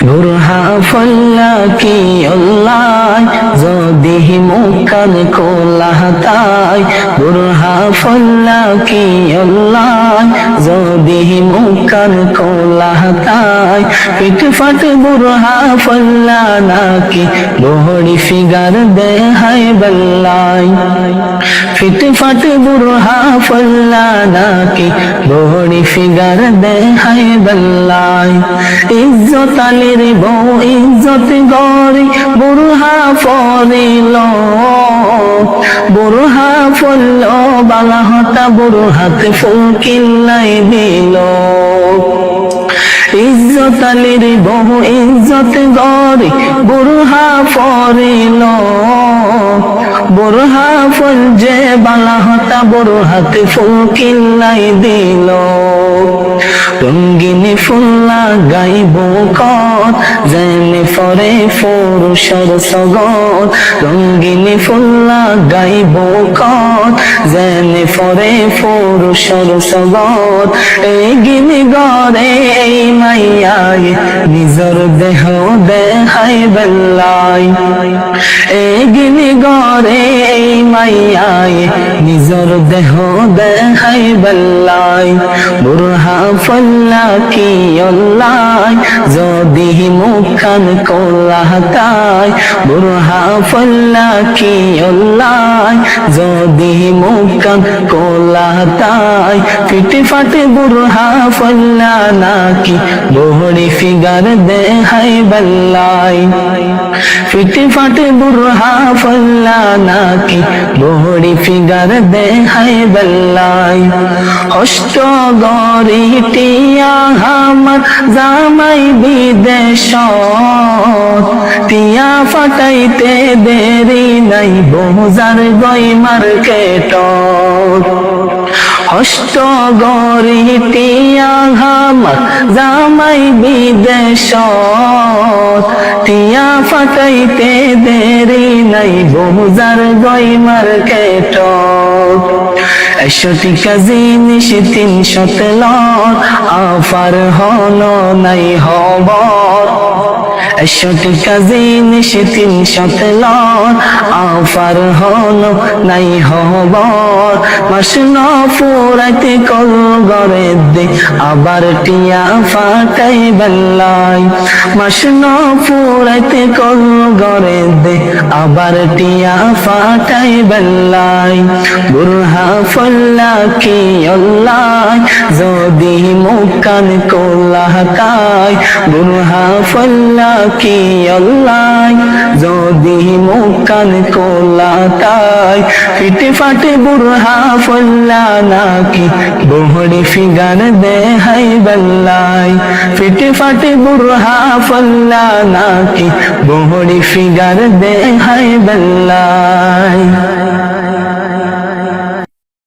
বুরহা ফল্লা কি আল্লাহ যদি মুকান কোলাহতাই বুরহা ফল্লা কি আল্লাহ যদি মুকান কোলাহতাই পিঠ ফাট বুরহা ফল্লা নাকি লোহড়ি ফিগার দেহাই বল্লাই পিঠ ফাট বুরহা ফল্লা নাকি লোহড়ি ফিগার দেহাই বল্লাই ইজ্জত আলীর বউ ইজ্জত গরি বুরহা ফরিল বুরহা ফল বালাহটা বুরহাতে ফুলকিল্লাই দিল ইজ্জত আলীর বউ ইজ্জত গরি বুরহা ফরিল বুরহা ফল যে বালাহটা বুরহাতে ফুলকিল্লাই দিল রঙ্গিনী ফুল্লা গাইব কত যেনে ফরে পুরুষের সগত রঙ্গিনী ফুল্লা গাইব কত যেনে ফরে পুরুষের সগত এই গিনি গরে এই মাইয়ায় নিজর দেহ দেহাই বেল্লাই এই গিনি গরে এই মাইয়ায় নিজর দেহ দেহাই বেল্লাই বুরহা ফল্লা কি আল্লাহ যদি মুখান কোলাহতাই বুরহা ফল্লা কি আল্লাহ যদি মুখান কোলাহতাই ফিটে ফাটে বুরহা ফল্লা নাকি লোহড়ি ফিগার দেহাই বল্লাই ফিটে ফাটে বুরহা ফল্লা নাকি লোহড়ি ফিগার দেহাই বল্লাই অষ্ট গরি টিয়া আমার জামাই বিদেশ টিয়া ফাটাইতে দেরি নাই বহুজার গই মার্কেট অষ্ট গরি টিয়া আমার জামাই বিদেশ টিয়া ফাটাইতে দেরি নাই বহুজার গই মার্কেট 100 টাকা জিনিস 300 লট অফার হলো নাই খবর 100 টাকা জিনিস 300 লট অফার হলো নাই খবর মাস ন ফুরাইতে কল গরে দে আবার টিয়া ফাটাই বল্লাই মাস ন ফুরাইতে কল গরে দে আবার টিয়া ফাটাই বল্লাই বুরহা ফল্লা কি আল্লাহ যদি মুকান কোলাহতাই বুরহা ফল্লা কি আল্লাহ যদি মুকান কোলাহতাই ফিটে ফাটে বুরহা ফল্লা নাকি লোহড়ি ফিগার দেহাই বল্লাই ফিটে ফাটে বুরহা ফল্লা নাকি লোহড়ি ফিগার দেহাই বল্লাই